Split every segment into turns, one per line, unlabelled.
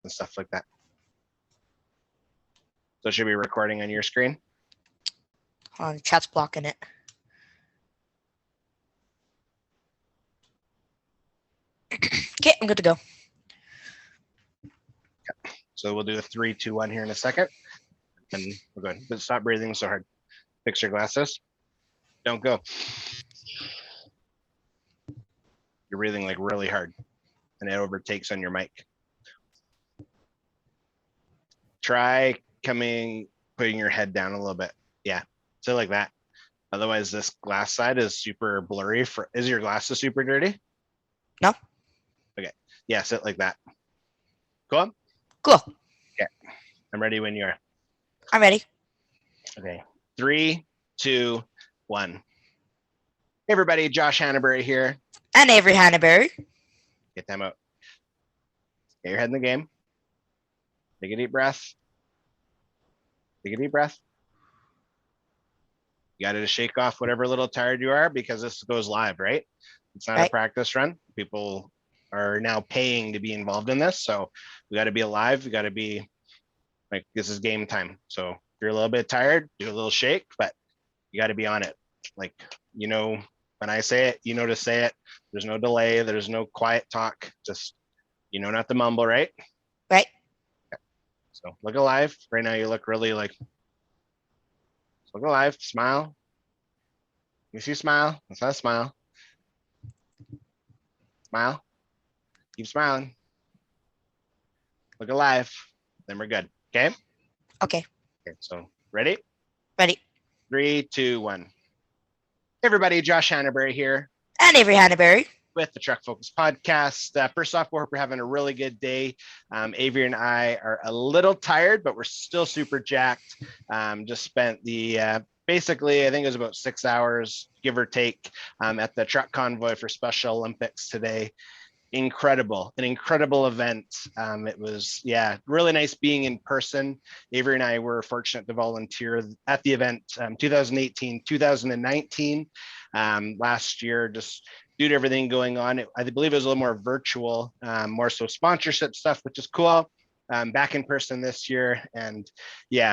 and stuff like that. So it should be recording on your screen.
Chat's blocking it. Okay, I'm good to go.
So we'll do a 3, 2, 1 here in a second. And we're good. But stop breathing so hard. Fix your glasses. Don't go. You're breathing like really hard and it overtakes on your mic. Try putting your head down a little bit. Yeah, so like that. Otherwise, this glass side is super blurry. Is your glasses super dirty?
No.
Okay. Yeah, sit like that. Cool?
Cool.
Okay. I'm ready when you are.
I'm ready.
Okay. 3, 2, 1. Hey, everybody. Josh Hannaberry here.
And Avery Hannaberry.
Get them out. Get your head in the game. Take a deep breath. Take a deep breath. You got to shake off whatever little tired you are because this goes live, right? It's not a practice run. People are now paying to be involved in this. So we got to be alive. We got to be like, this is game time. So if you're a little bit tired, do a little shake, but you got to be on it. Like, you know, when I say it, you know to say it. There's no delay. There's no quiet talk. Just, you know, not to mumble, right?
Right.
Okay. So look alive. Right now you look really like, look alive, smile. You see smile? That's not a smile. Smile. Keep smiling. Look alive. Then we're good. Okay?
Okay.
Okay, so ready?
Ready.
3, 2, 1. Hey everybody, Josh Hannaberry here.
And Avery Hannaberry.
With the Truck Focus podcast. First off, we're having a really good day. Avery and I are a little tired, but we're still super jacked. Just spent the basically, I think it was about 6 hours, give or take, at the Truck Convoy for Special Olympics today. An incredible event. It was, really nice being in person. Avery and I were fortunate to volunteer at the event 2018, 2019. Last year, just due to everything going on, I believe it was a little more virtual, more so sponsorship stuff, which is cool. Back in person this year, and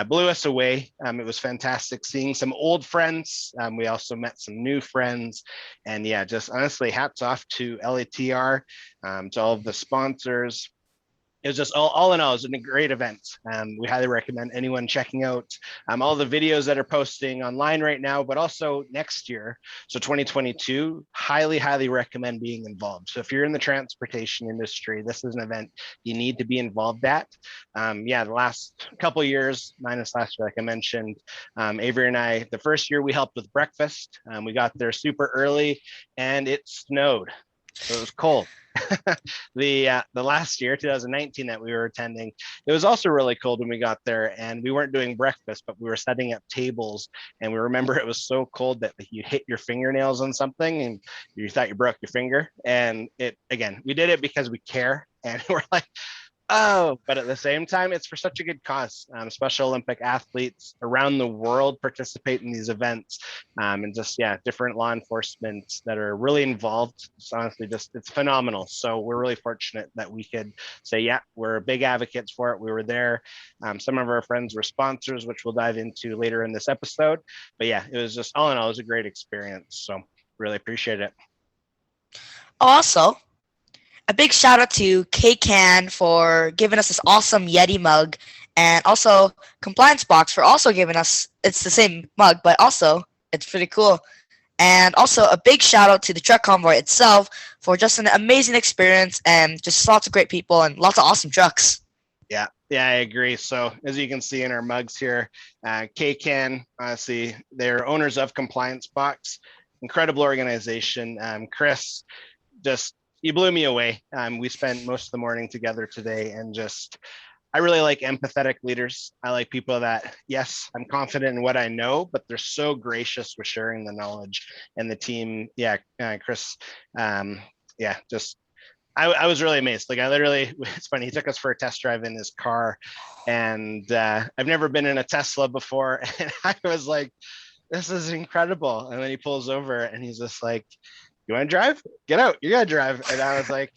blew us away. It was fantastic seeing some old friends. We also met some new friends, and just honestly, hats off to LETR, to all of the sponsors. It was just all in all, it was a great event. We highly recommend anyone checking out all the videos that are posting online right now, but also next year. So 2022, highly recommend being involved. So if you're in the transportation industry, this is an event you need to be involved at. The last couple of years, minus last year, like I mentioned, Avery and I, the first year we helped with breakfast. We got there super early and it snowed. So it was cold. The last year, 2019, that we were attending, it was also really cold when we got there, and we weren't doing breakfast, but we were setting up tables, and we remember it was so cold that you hit your fingernails on something and you thought you broke your finger. And we did it because we care, and we're like, oh, but at the same time, it's for such a good cause. Special Olympic athletes around the world participate in these events, and just different law enforcement that are really involved. It's honestly it's phenomenal. So we're really fortunate that we could say, we're big advocates for it. We were there. Some of our friends were sponsors, which we'll dive into later in this episode. But it was just all in all, it was a great experience. So really appreciate it.
Also, a big shout out to K-Can for giving us this awesome Yeti mug, and also ComplianceBox for also giving us, it's the same mug, but also it's pretty cool. And also a big shout out to the Truck Convoy itself for just an amazing experience and just lots of great people and lots of awesome trucks.
Yeah, I agree. So as you can see in our mugs here, K-Can, honestly, they're owners of ComplianceBox, incredible organization. Chris, you blew me away. We spent most of the morning together today, and I really like empathetic leaders. I like people that, yes, I'm confident in what I know, but they're so gracious with sharing the knowledge. And the team, Chris, I was really amazed. Like it's funny, he took us for a test drive in his car, and I've never been in a Tesla before. And I was like, this is incredible. And then he pulls over and he's just like, you want to drive? Get out. You got to drive. And I was like,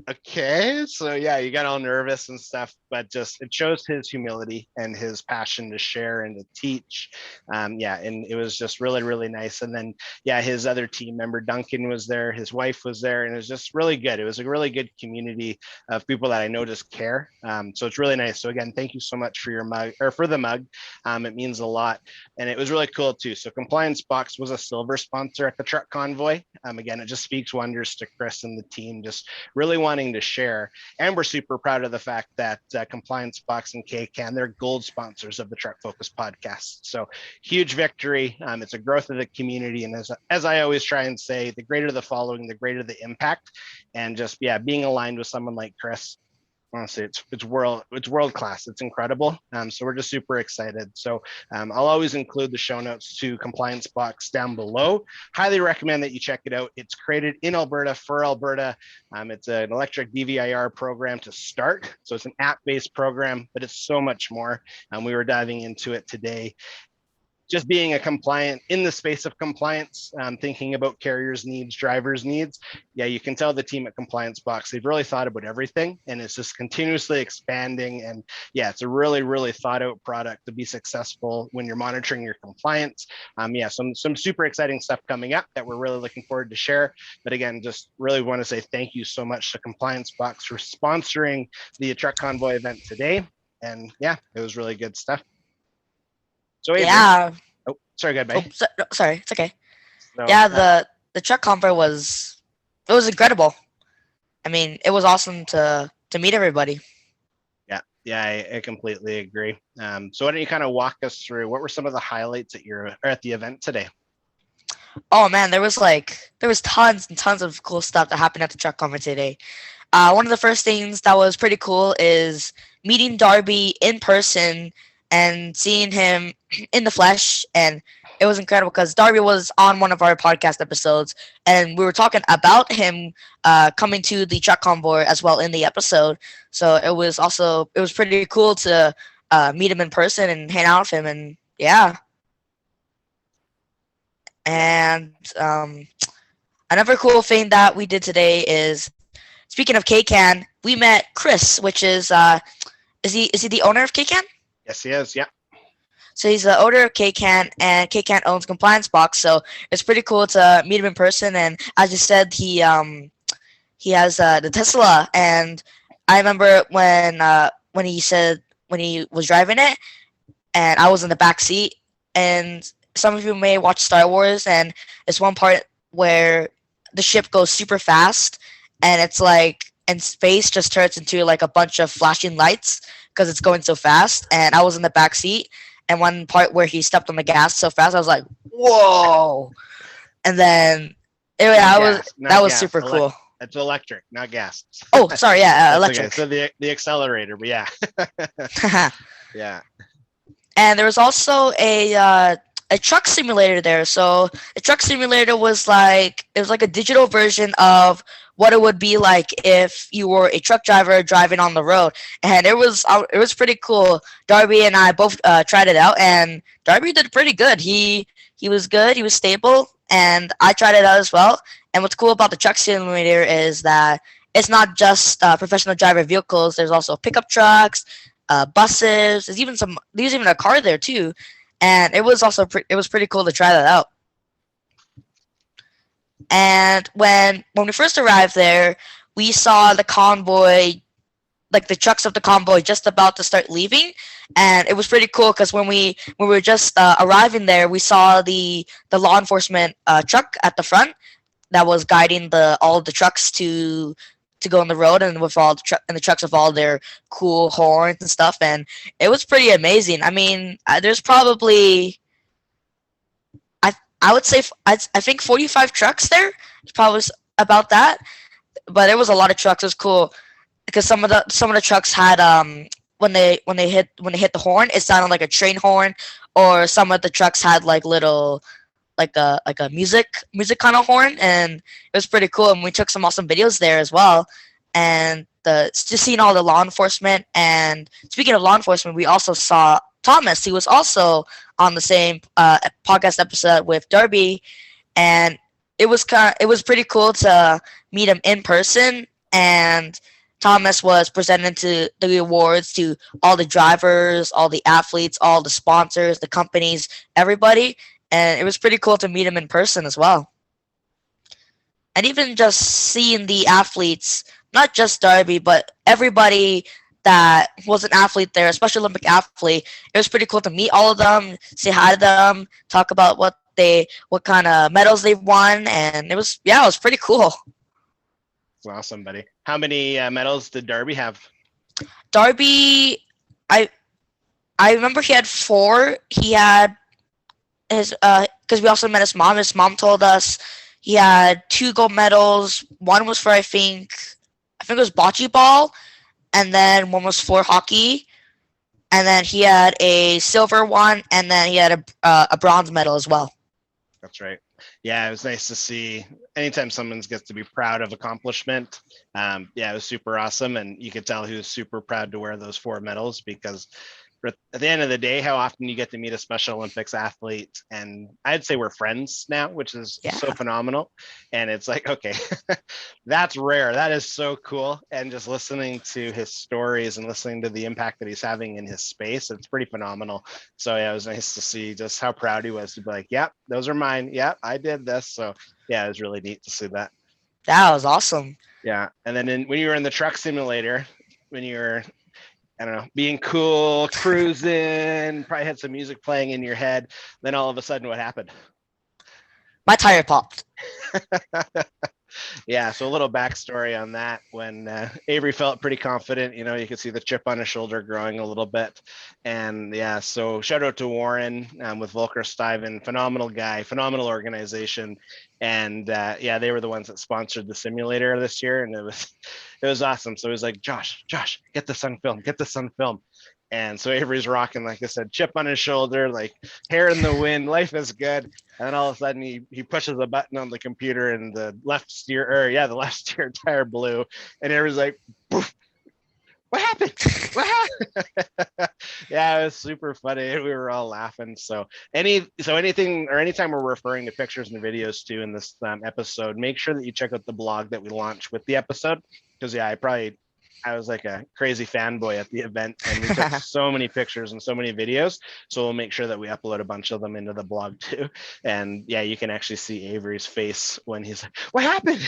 Okay, so yeah, you got all nervous and stuff, but just it shows his humility and his passion to share and to teach. Yeah, and it was just really, really nice. And then, yeah, his other team member Duncan was there, his wife was there, and it was just really good. It was a really good community of people that I know just care. So it's really nice. So again, thank you so much for your mug or for the mug. It means a lot, and it was really cool too. So ComplianceBox was a silver sponsor at the Truck Convoy. Again, it just speaks wonders to Chris and the team. Just really wanting to share. And we're super proud of the fact that ComplianceBox and KCAN, they're gold sponsors of the Truck Focus podcast. So huge victory. It's a growth of the community. And as I always try and say, the greater the following, the greater the impact. And just, yeah, being aligned with someone like Chris, honestly, it's world class. It's incredible. So we're just super excited. So I'll always include the show notes to ComplianceBox down below. Highly recommend that you check it out. It's created in Alberta for Alberta. It's an electric DVIR program to start. So it's an app-based program, but it's so much more. We were diving into it today. Just being a compliant in the space of compliance, thinking about carriers' needs, drivers' needs. Yeah, you can tell the team at ComplianceBox, they've really thought about everything, and it's just continuously expanding. And yeah, it's a really, really thought out product to be successful when you're monitoring your compliance. Yeah, some super exciting stuff coming up that we're really looking forward to share. But again, just really want to say thank you so much to ComplianceBox for sponsoring the Truck Convoy event today. And yeah, it was really good stuff. So Avery,
Yeah.
oh, sorry, go ahead,
No, sorry, it's okay.
no,
Yeah, the truck convoy was incredible. I mean, it was awesome to meet everybody.
yeah, I completely agree. So why don't you kind of walk us through what were some of the highlights at the event today?
Oh man, there was tons and tons of cool stuff that happened at the truck convoy today. One of the first things that was pretty cool is meeting Darby in person and seeing him in the flesh. And it was incredible because Darby was on one of our podcast episodes, and we were talking about him coming to the truck convoy as well in the episode. So it was pretty cool to meet him in person and hang out with him. And yeah. And another cool thing that we did today is, speaking of KCAN, we met Chris, which is he the owner of KCAN?
Yes, he is. Yeah.
So he's the owner of KCAN, and KCAN owns ComplianceBox. So it's pretty cool to meet him in person. And as you said, he has the Tesla. And I remember when he was driving it, and I was in the back seat. And some of you may watch Star Wars, and there's one part where the ship goes super fast, and it's like, and space just turns into like a bunch of flashing lights because it's going so fast. And I was in the back seat, and one part where he stepped on the gas so fast, I was like, "Whoa!" And then that was super cool.
It's electric, not gas.
Oh, sorry, yeah, electric.
Okay. So the accelerator, but yeah, yeah.
And there was also a truck simulator there. So the truck simulator was like a digital version of what it would be like if you were a truck driver driving on the road. And it was pretty cool. Darby and I both tried it out, and Darby did pretty good. He was good. He was stable, and I tried it out as well. And what's cool about the truck simulator is that it's not just professional driver vehicles. There's also pickup trucks, buses. There's even a car there too. And it was pretty cool to try that out. And when we first arrived there, we saw the convoy, like the trucks of the convoy, just about to start leaving, and it was pretty cool because when we were just arriving there, we saw the law enforcement truck at the front that was guiding all the trucks to go on the road, and with all the trucks with all their cool horns and stuff, and it was pretty amazing. I mean, there's probably, I would say, I think 45 trucks there. It's probably about that, but there was a lot of trucks. It was cool because some of the trucks had when they hit the horn, it sounded like a train horn, or some of the trucks had like little like a music kind of horn, and it was pretty cool. And we took some awesome videos there as well. And just seeing all the law enforcement. And speaking of law enforcement, we also saw Thomas. He was also on the same podcast episode with Darby, and it was pretty cool to meet him in person. and Thomas was presenting to the awards to all the drivers, all the athletes, all the sponsors, the companies, everybody, and it was pretty cool to meet him in person as well. And even just seeing the athletes, not just Darby, but everybody that was an athlete there, especially Olympic athlete, it was pretty cool to meet all of them, say hi to them, talk about what kind of medals they've won, and it was pretty cool.
Awesome, buddy. How many medals did Darby have?
Darby, I I remember he had four. He had his because we also met his mom. His mom told us he had two gold medals. One was for I think it was bocce ball, and then one was for hockey. And then he had a silver one, and then he had a bronze medal as well.
That's right. Yeah, it was nice to see anytime someone gets to be proud of accomplishment. Yeah, it was super awesome. And you could tell he was super proud to wear those four medals because at the end of the day, how often you get to meet a Special Olympics athlete. And I'd say we're friends now, which is so phenomenal. And it's like, okay, that's rare. That is so cool. And just listening to his stories and listening to the impact that he's having in his space, it's pretty phenomenal. So yeah, it was nice to see just how proud he was to be like, yep, those are mine. Yep, I did this. So yeah, it was really neat to see that.
That was awesome.
Yeah. And then when you were in the truck simulator, when you were, I don't know, being cool, cruising, probably had some music playing in your head. Then all of a sudden, what happened?
My tire popped.
Yeah, so a little backstory on that. When Avery felt pretty confident, you know, you could see the chip on his shoulder growing a little bit. And yeah, so shout out to Warren with Volker Stuyven, phenomenal guy, phenomenal organization. And yeah, they were the ones that sponsored the simulator this year, and it was awesome. So he was like, Josh, get the sun film, get the sun film. And so Avery's rocking, like I said, chip on his shoulder, like hair in the wind, life is good. And then all of a sudden he pushes a button on the computer and the left steer tire blew. And Avery's like, poof, what happened? What happened? Yeah, it was super funny. We were all laughing. So anything or anytime we're referring to pictures and videos too in this episode, make sure that you check out the blog that we launched with the episode. Because yeah, I was like a crazy fanboy at the event, and we took so many pictures and so many videos. So we'll make sure that we upload a bunch of them into the blog too. And yeah, you can actually see Avery's face when he's like, what happened?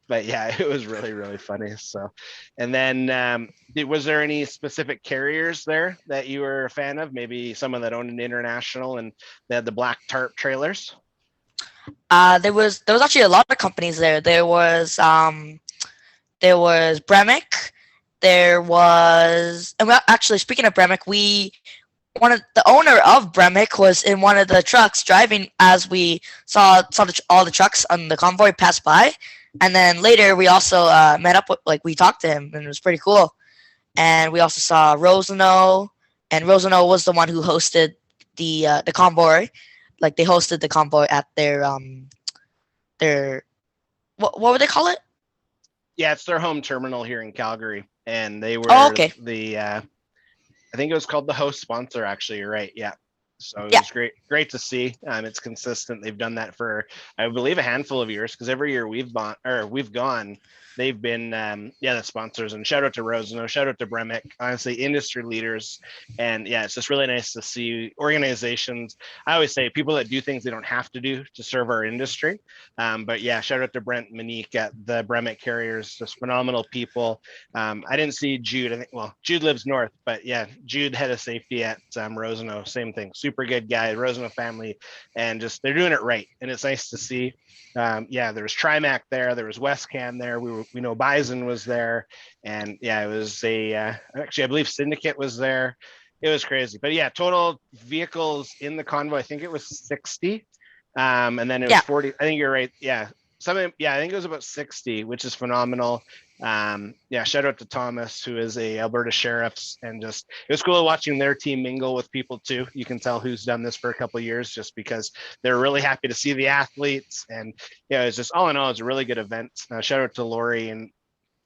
But yeah, it was really, really funny. So, and then was there any specific carriers there that you were a fan of? Maybe someone that owned an international and they had the black tarp trailers?
There was actually a lot of companies there. There was Bremic. There was, and actually speaking of Bremic, the owner of Bremic was in one of the trucks driving as we saw all the trucks on the convoy pass by, and then later we also met up with, we talked to him, and it was pretty cool. And we also saw Rosenau, and Rosenau was the one who hosted the convoy, like they hosted the convoy at their what would they call it?
Yeah, it's their home terminal here in Calgary, and they were the I think it was called the host sponsor. Actually, you're right. Yeah, so it was great to see. It's consistent. They've done that for I believe a handful of years because every year we've gone. They've been the sponsors, and shout out to Rosenau, shout out to Bremic, honestly industry leaders. And yeah, it's just really nice to see organizations. I always say people that do things they don't have to do to serve our industry. But yeah, shout out to Brent Monique at the Bremic Carriers, just phenomenal people. I didn't see Jude. I think Jude lives north, but yeah, Jude head of safety at Rosenau, same thing, super good guy, Rosenau family, and just they're doing it right, and it's nice to see. Yeah, there was Trimac there was Westcan there. We know Bison was there, and yeah, it was actually I believe Syndicate was there. It was crazy, but yeah, total vehicles in the convoy, I think it was 60, and then it was 40. I think you're right. Yeah, I think it was about 60, which is phenomenal. Yeah, shout out to Thomas, who is a Alberta sheriff's, and just it was cool watching their team mingle with people too. You can tell who's done this for a couple of years just because they're really happy to see the athletes, and yeah, it's just all in all, it's a really good event. Shout out to Lori and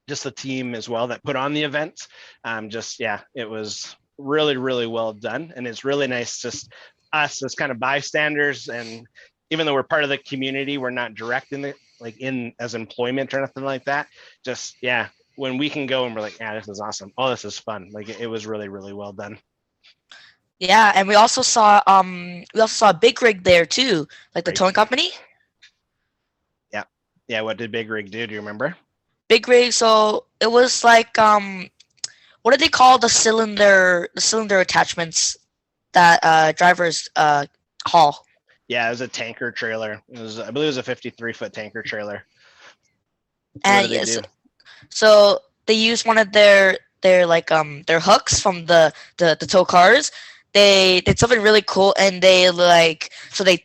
just the team as well that put on the event. It was really, really well done, and it's really nice just us as kind of bystanders and even though we're part of the community, we're not direct in the like in as employment or nothing like that. Just when we can go and we're like, yeah, this is awesome. Oh, this is fun. Like it was really, really well done.
Yeah, and we also saw a big rig there too, like the
Right.
towing company.
Yeah. Yeah. What did Big Rig do? Do you remember?
Big rig. So it was like what do they call the cylinder attachments that drivers haul?
Yeah, it was a tanker trailer. I believe it was a 53-foot tanker trailer. So what
And
did they
yes,
do?
so they used one of their like their hooks from the tow cars. They did something really cool, and they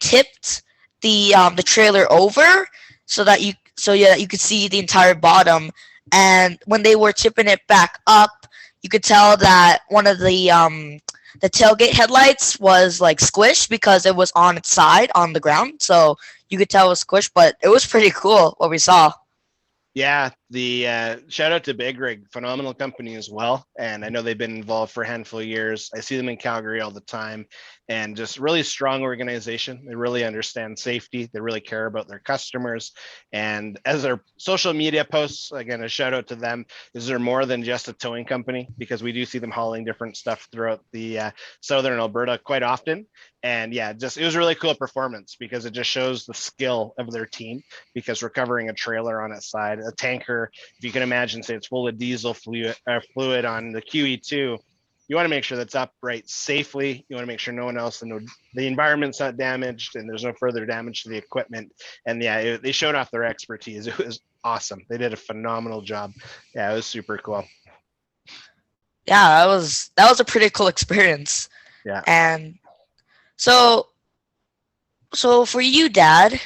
tipped the trailer over so you could see the entire bottom. And when they were tipping it back up, you could tell that one of the tailgate headlights was like squished because it was on its side on the ground. So you could tell it was squished, but it was pretty cool what we saw.
Yeah, the shout out to Big Rig, phenomenal company as well. And I know they've been involved for a handful of years. I see them in Calgary all the time, and just really strong organization. They really understand safety. They really care about their customers. And as their social media posts, again, a shout out to them. Is there more than just a towing company? Because we do see them hauling different stuff throughout the southern Alberta quite often. And yeah, just it was a really cool performance because it just shows the skill of their team, because we're covering a trailer on its side, a tanker. If you can imagine, say it's full of diesel fluid on the QE2, you want to make sure that's upright safely. You want to make sure no one else, the environment's not damaged and there's no further damage to the equipment. And yeah, they showed off their expertise. It was awesome. They did a phenomenal job. Yeah, it was super cool.
Yeah, that was a pretty cool experience.
Yeah.
And so for you, Dad,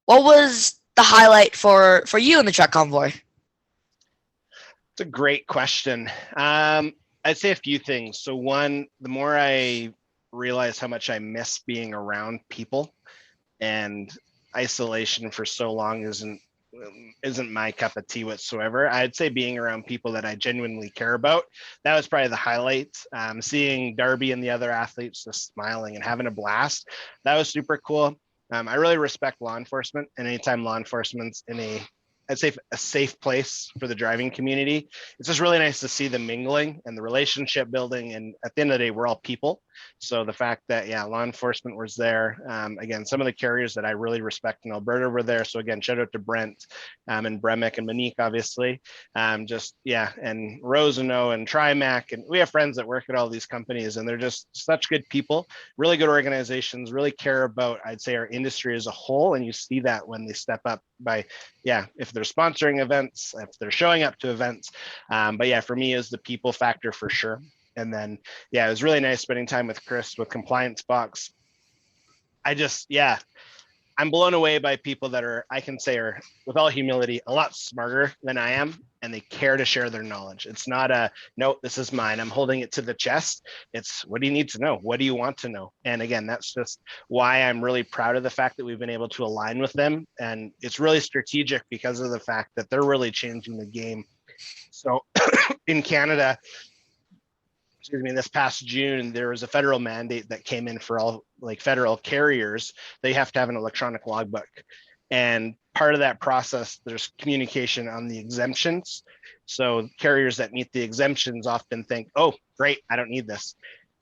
what was the highlight for you in the truck convoy?
It's a great question. I'd say a few things. So one, the more I realize how much I miss being around people, and isolation for so long isn't my cup of tea whatsoever. I'd say being around people that I genuinely care about, that was probably the highlight. Seeing Darby and the other athletes just smiling and having a blast, that was super cool. I really respect law enforcement, and anytime law enforcement's in I'd say a safe place for the driving community, it's just really nice to see the mingling and the relationship building. And at the end of the day, we're all people. So the fact that, law enforcement was there. Again, some of the carriers that I really respect in Alberta were there. So again, shout out to Brent and Bremic and Monique, obviously. And Rosenau and Trimac. And we have friends that work at all these companies, and they're just such good people, really good organizations, really care about, I'd say, our industry as a whole. And you see that when they step up by, if they're sponsoring events, if they're showing up to events. But for me, is the people factor for sure. And then, it was really nice spending time with Chris with ComplianceBox. I'm blown away by people that I can say are, with all humility, a lot smarter than I am, and they care to share their knowledge. It's not no, this is mine, I'm holding it to the chest. It's, what do you need to know? What do you want to know? And again, that's just why I'm really proud of the fact that we've been able to align with them. And it's really strategic because of the fact that they're really changing the game. So in Canada, this past June, there was a federal mandate that came in for all federal carriers. They have to have an electronic logbook. And part of that process, there's communication on the exemptions. So carriers that meet the exemptions often think, oh, great, I don't need this.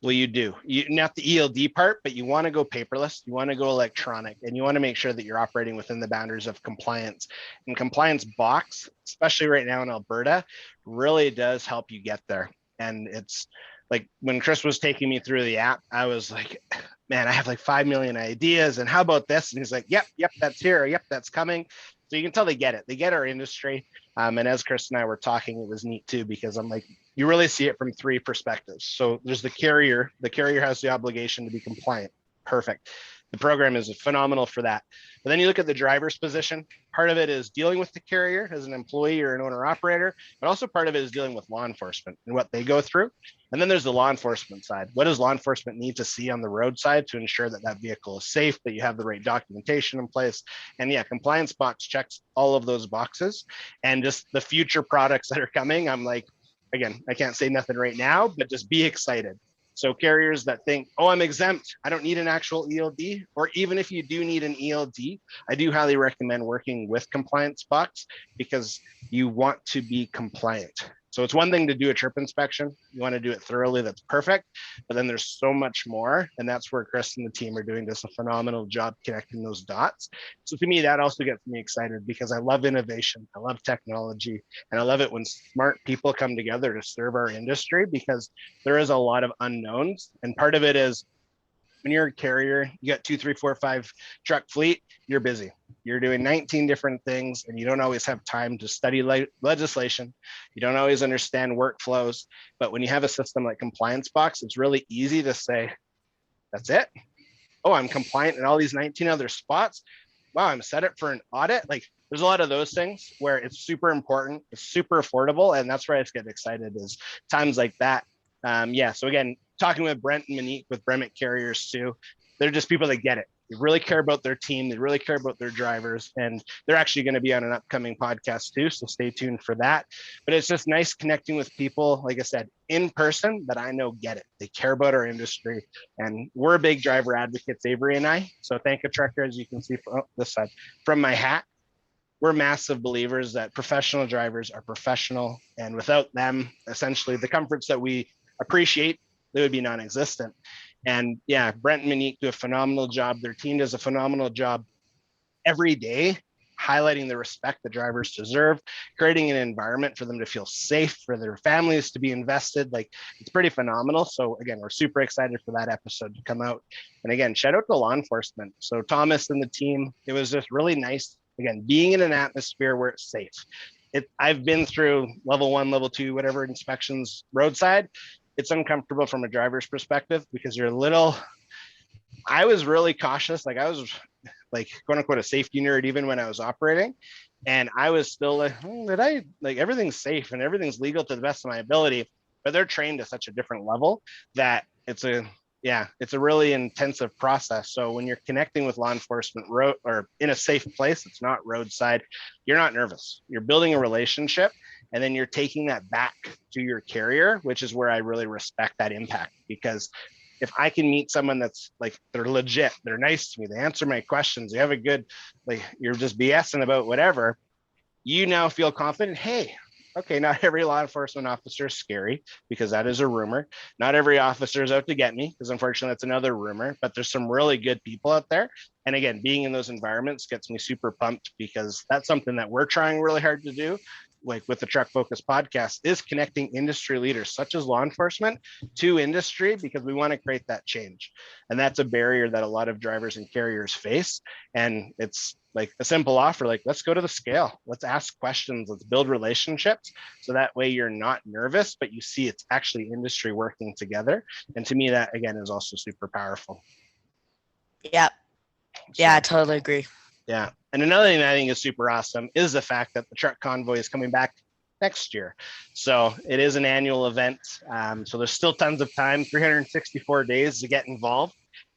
Well, you do. Not the ELD part, but you want to go paperless, you want to go electronic, and you want to make sure that you're operating within the boundaries of compliance. And ComplianceBox, especially right now in Alberta, really does help you get there. And it's like when Chris was taking me through the app, I was like, man, I have 5 million ideas. And how about this? And he's like, yep, that's here. Yep, that's coming. So you can tell they get it. They get our industry. And as Chris and I were talking, it was neat too, because I'm like, you really see it from three perspectives. So there's the carrier. The carrier has the obligation to be compliant. Perfect. The program is phenomenal for that. But then you look at the driver's position. Part of it is dealing with the carrier as an employee or an owner operator, but also part of it is dealing with law enforcement and what they go through. And then there's the law enforcement side. What does law enforcement need to see on the roadside to ensure that that vehicle is safe, that you have the right documentation in place? And ComplianceBox checks all of those boxes. And just the future products that are coming, I'm like, again, I can't say nothing right now, but just be excited. So carriers that think, oh, I'm exempt, I don't need an actual ELD, or even if you do need an ELD, I do highly recommend working with ComplianceBox because you want to be compliant. So it's one thing to do a trip inspection. You want to do it thoroughly. That's perfect. But then there's so much more. And that's where Chris and the team are doing just a phenomenal job connecting those dots. So to me, that also gets me excited because I love innovation. I love technology. And I love it when smart people come together to serve our industry because there is a lot of unknowns. And part of it is when you're a carrier, you got 2, 3, 4, 5 truck fleet, you're busy. You're doing 19 different things and you don't always have time to study legislation. You don't always understand workflows. But when you have a system like ComplianceBox, it's really easy to say, that's it. Oh, I'm compliant in all these 19 other spots. Wow, I'm set up for an audit. Like there's a lot of those things where it's super important, it's super affordable. And that's where I just get excited is times like that. So again, talking with Brent and Monique with Bremic Carriers too, they're just people that get it. They really care about their team. They really care about their drivers. And they're actually going to be on an upcoming podcast too. So stay tuned for that. But it's just nice connecting with people, like I said, in person that I know get it. They care about our industry. And we're big driver advocates, Avery and I. So thank a trucker, as you can see from this side, from my hat. We're massive believers that professional drivers are professional. And without them, essentially the comforts that we appreciate, they would be non-existent. And yeah, Brent and Monique do a phenomenal job. Their team does a phenomenal job every day, highlighting the respect the drivers deserve, creating an environment for them to feel safe, for their families to be invested. Like it's pretty phenomenal. So again, we're super excited for that episode to come out. And again, shout out to law enforcement. So Thomas and the team, it was just really nice. Again, being in an atmosphere where it's safe. I've been through level 1, level 2, whatever inspections roadside. It's uncomfortable from a driver's perspective because I was really cautious. Like I was like quote unquote a safety nerd even when I was operating. And I was still like, everything's safe and everything's legal to the best of my ability, but they're trained to such a different level that it's a really intensive process. So when you're connecting with law enforcement or in a safe place, it's not roadside, you're not nervous. You're building a relationship and then you're taking that back to your carrier, which is where I really respect that impact. Because if I can meet someone that's like, they're legit, they're nice to me, they answer my questions, they have a good, like you're just BSing about whatever, you now feel confident, hey, okay, not every law enforcement officer is scary because that is a rumor. Not every officer is out to get me because unfortunately that's another rumor, but there's some really good people out there. And again, being in those environments gets me super pumped because that's something that we're trying really hard to do. Like with the Truck Focus podcast is connecting industry leaders such as law enforcement to industry because we want to create that change. And that's a barrier that a lot of drivers and carriers face. And it's like a simple offer, like let's go to the scale, let's ask questions, let's build relationships. So that way you're not nervous, but you see it's actually industry working together. And to me, that again is also super powerful.
Yep. Yeah, I totally agree.
Yeah. And another thing that I think is super awesome is the fact that the Truck Convoy is coming back next year. So it is an annual event. So there's still tons of time, 364 days to get involved.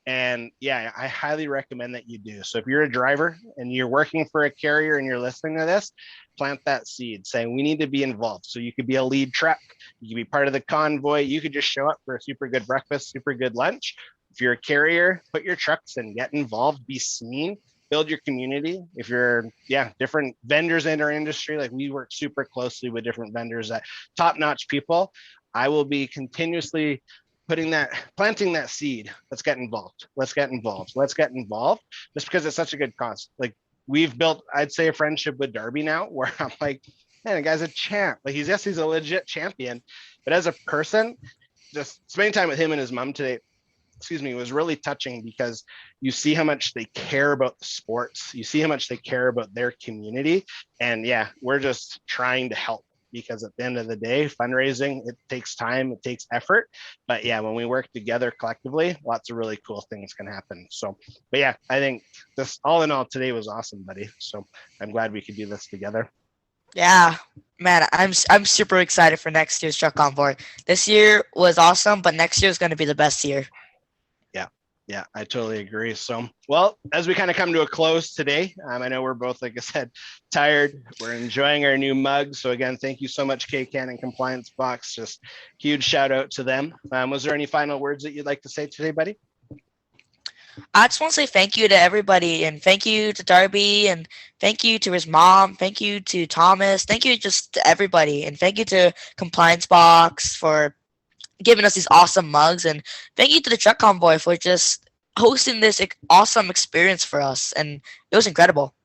And yeah, I highly recommend that you do. So if you're a driver and you're working for a carrier and you're listening to this, plant that seed saying we need to be involved. So you could be a lead truck, you could be part of the convoy, you could just show up for a super good breakfast, super good lunch. If you're a carrier, put your trucks in, get involved, be seen, build your community. If you're, different vendors in our industry, like we work super closely with different vendors, that top-notch people, I will be continuously planting that seed. Let's get involved. Let's get involved. Let's get involved. Just because it's such a good cause. Like we've built, I'd say, a friendship with Darby now where I'm like, man, the guy's a champ. Like he's a legit champion. But as a person, just spending time with him and his mom today, was really touching because you see how much they care about the sports. You see how much they care about their community. And we're just trying to help because at the end of the day, fundraising, it takes time, it takes effort. But when we work together collectively, lots of really cool things can happen. So, I think this all in all today was awesome, buddy. So I'm glad we could do this together.
Yeah, man, I'm super excited for next year's Truck Convoy. This year was awesome, but next year is going to be the best year.
Yeah, I totally agree. So, well, as we kind of come to a close today, I know we're both, like I said, tired. We're enjoying our new mugs. So again, thank you so much, KCAN and Compliance Box. Just huge shout out to them. Was there any final words that you'd like to say today, buddy?
I just want to say thank you to everybody, and thank you to Darby, and thank you to his mom, thank you to Thomas, thank you just to everybody, and thank you to Compliance Box for giving us these awesome mugs, and thank you to the Truck Convoy for just hosting this awesome experience for us, and it was incredible.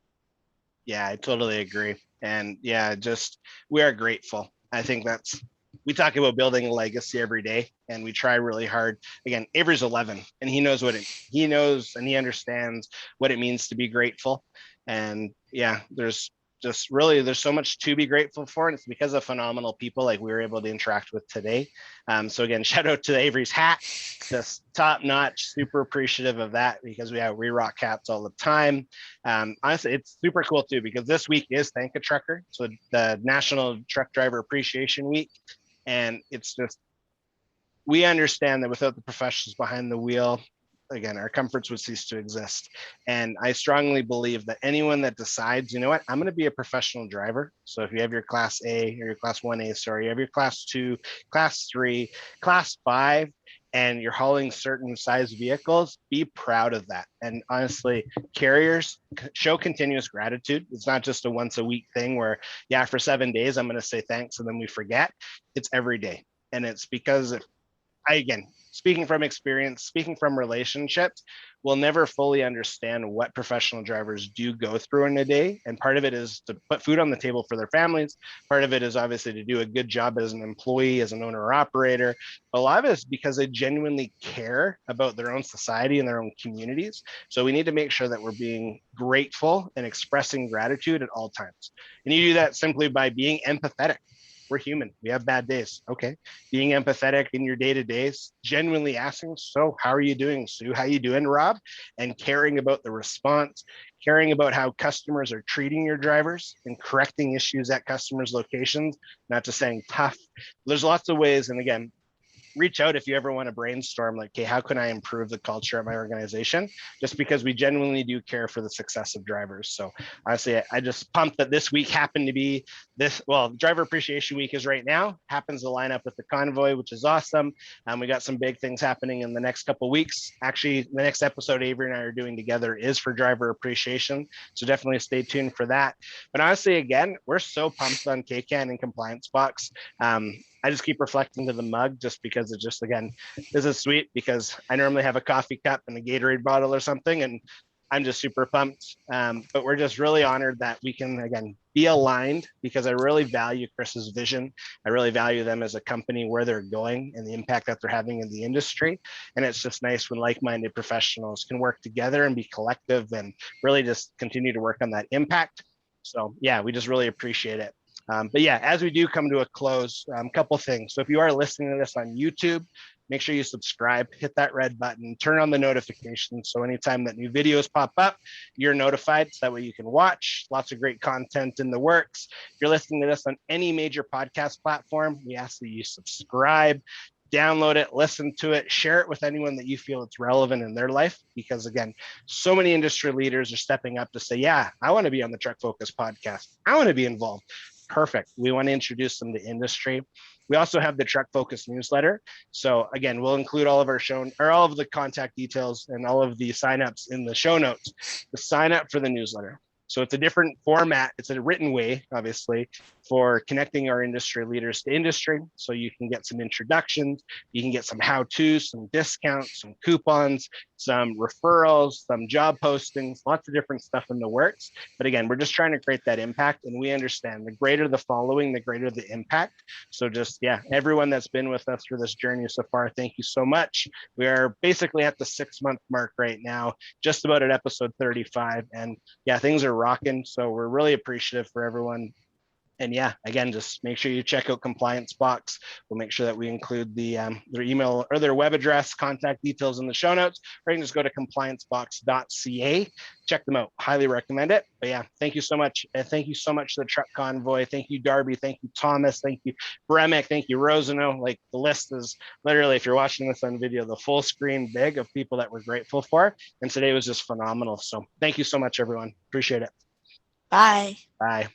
Yeah, I totally agree. And yeah, just we are grateful. I think that's we talk about building a legacy every day and we try really hard. Again, Avery's 11 and he knows he knows and he understands what it means to be grateful. And yeah, there's so much to be grateful for, and it's because of phenomenal people like we were able to interact with today. So again, shout out to Avery's hat, just top notch, super appreciative of that because we rock hats all the time. Honestly, it's super cool too because this week is Thank a Trucker, so the National Truck Driver Appreciation Week, and it's just we understand that without the professionals behind the wheel, again, our comforts would cease to exist. And I strongly believe that anyone that decides, you know what, I'm going to be a professional driver. So if you have your class A or your class 1A, sorry, you have your class 2, class 3, class 5, and you're hauling certain size vehicles, be proud of that. And honestly, carriers show continuous gratitude. It's not just a once a week thing where, yeah, for 7 days, I'm going to say thanks and then we forget. It's every day. And it's because again, speaking from experience, speaking from relationships, we'll never fully understand what professional drivers do go through in a day. And part of it is to put food on the table for their families. Part of it is obviously to do a good job as an employee, as an owner or operator. But a lot of it is because they genuinely care about their own society and their own communities. So we need to make sure that we're being grateful and expressing gratitude at all times. And you do that simply by being empathetic. We're human. We have bad days. Okay. Being empathetic in your day-to-day, genuinely asking, so how are you doing, Sue? How you doing, Rob? And caring about the response, caring about how customers are treating your drivers and correcting issues at customers' locations, not just saying tough. There's lots of ways. And again, reach out if you ever want to brainstorm like, okay, how can I improve the culture at my organization? Just because we genuinely do care for the success of drivers. So honestly, I just pumped that this week happened to be Driver Appreciation Week is right now, happens to line up with the convoy, which is awesome. We got some big things happening in the next couple of weeks. Actually, the next episode Avery and I are doing together is for driver appreciation. So definitely stay tuned for that. But honestly, again, we're so pumped on KCAN and ComplianceBox. I just keep reflecting to the mug just because it's just, again, this is sweet because I normally have a coffee cup and a Gatorade bottle or something, and I'm just super pumped. But we're just really honored that we can, again, be aligned because I really value Chris's vision. I really value them as a company, where they're going and the impact that they're having in the industry. And it's just nice when like-minded professionals can work together and be collective and really just continue to work on that impact. So yeah, we just really appreciate it. But yeah, as we do come to a close, a couple things. So if you are listening to this on YouTube, make sure you subscribe, hit that red button, turn on the notifications. So anytime that new videos pop up, you're notified. So that way you can watch. Lots of great content in the works. If you're listening to this on any major podcast platform, we ask that you subscribe, download it, listen to it, share it with anyone that you feel it's relevant in their life. Because again, so many industry leaders are stepping up to say, yeah, I want to be on the Truck Focus podcast. I want to be involved. Perfect. We want to introduce them to industry. We also have the Truck Focus newsletter. So again, we'll include all of all of the contact details and all of the signups in the show notes to sign up for the newsletter. So it's a different format. It's a written way, obviously, for connecting our industry leaders to industry. So you can get some introductions, you can get some how-tos, some discounts, some coupons, some referrals, some job postings, lots of different stuff in the works. But again, we're just trying to create that impact, and we understand the greater the following, the greater the impact. So just, yeah, everyone that's been with us through this journey so far, thank you so much. We are basically at the 6-month mark right now, just about at episode 35. And yeah, things are rocking. So we're really appreciative for everyone And yeah, again, just make sure you check out ComplianceBox. We'll make sure that we include their email or their web address, contact details in the show notes, or you can just go to compliancebox.ca. Check them out. Highly recommend it. But yeah, thank you so much. Thank you so much to the Truck Convoy. Thank you, Darby. Thank you, Thomas. Thank you, Bremic. Thank you, Rosenau. Like, the list is literally, if you're watching this on video, the full screen big of people that we're grateful for. And today was just phenomenal. So thank you so much, everyone. Appreciate it.
Bye.
Bye.